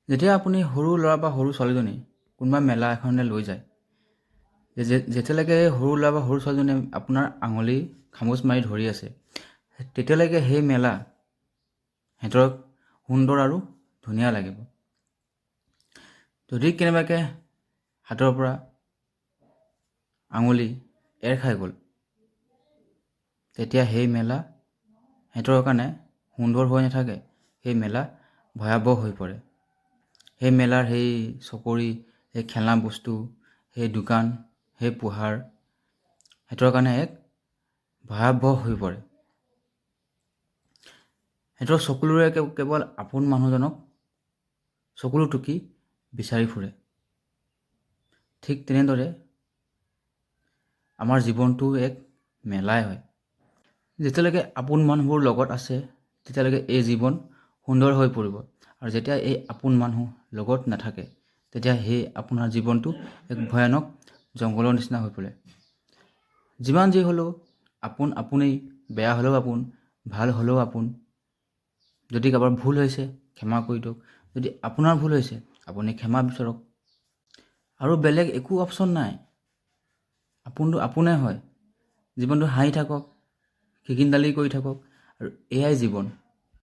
যেতিয়া আপুনি সৰু ল'ৰা বা সৰু ছোৱালীজনী কোনোবা মেলা এখনলৈ লৈ যায়, যেতিয়ালৈকে সৰু ল'ৰা বা সৰু ছোৱালীজনীয়ে আপোনাৰ আঙুলি খামুচ মাৰি ধৰি আছে, তেতিয়ালৈকে সেই মেলা সিহঁতক সুন্দৰ আৰু ধুনীয়া লাগিব। যদি কেনেবাকৈ হাতৰ পৰা আঙুলি এৰ খাই গ'ল, তেতিয়া সেই মেলা সিহঁতৰ কাৰণে সুন্দৰ হৈ নাথাকে, সেই মেলা ভয়াৱহ হৈ পৰে। সেই মেলাৰ সেই চকৰি, সেই খেলনা বস্তু, সেই দোকান, সেই পোহাৰ সিহঁতৰ কাৰণে এক ভয়াৱহ হৈ পৰে। সিহঁতৰ চকুলোৰে কেৱল আপোন মানুহজনক চকুলো টুকি বিচাৰি ফুৰে। ঠিক তেনেদৰে আমাৰ জীৱনটো এক মেলাই হয়। যেতিয়ালৈকে আপোন মানুহবোৰ লগত আছে, তেতিয়ালৈকে এই জীৱন সুন্দৰ হৈ পৰিব। আৰু যেতিয়া এই আপোন মানুহ লগত নাথাকে, তেতিয়া সেই আপোনাৰ জীৱনটো এক ভয়ানক জংঘলৰ নিচিনা হৈ পৰে। যিমান যি হ'লেও আপোনেই, বেয়া হ'লেও আপোন, ভাল হ'লেও আপোন। যদি কাৰোবাৰ ভুল হৈছে ক্ষমা কৰি দিয়ক, যদি আপোনাৰ ভুল হৈছে আপুনি ক্ষমা বিচৰক। আৰু বেলেগ একো অপশ্যন নাই। আপোনটো আপোনে হয়। জীৱনটো হাঁহি থাকক, খিকিন্দালি কৰি থাকক, আৰু এয়াই জীৱন।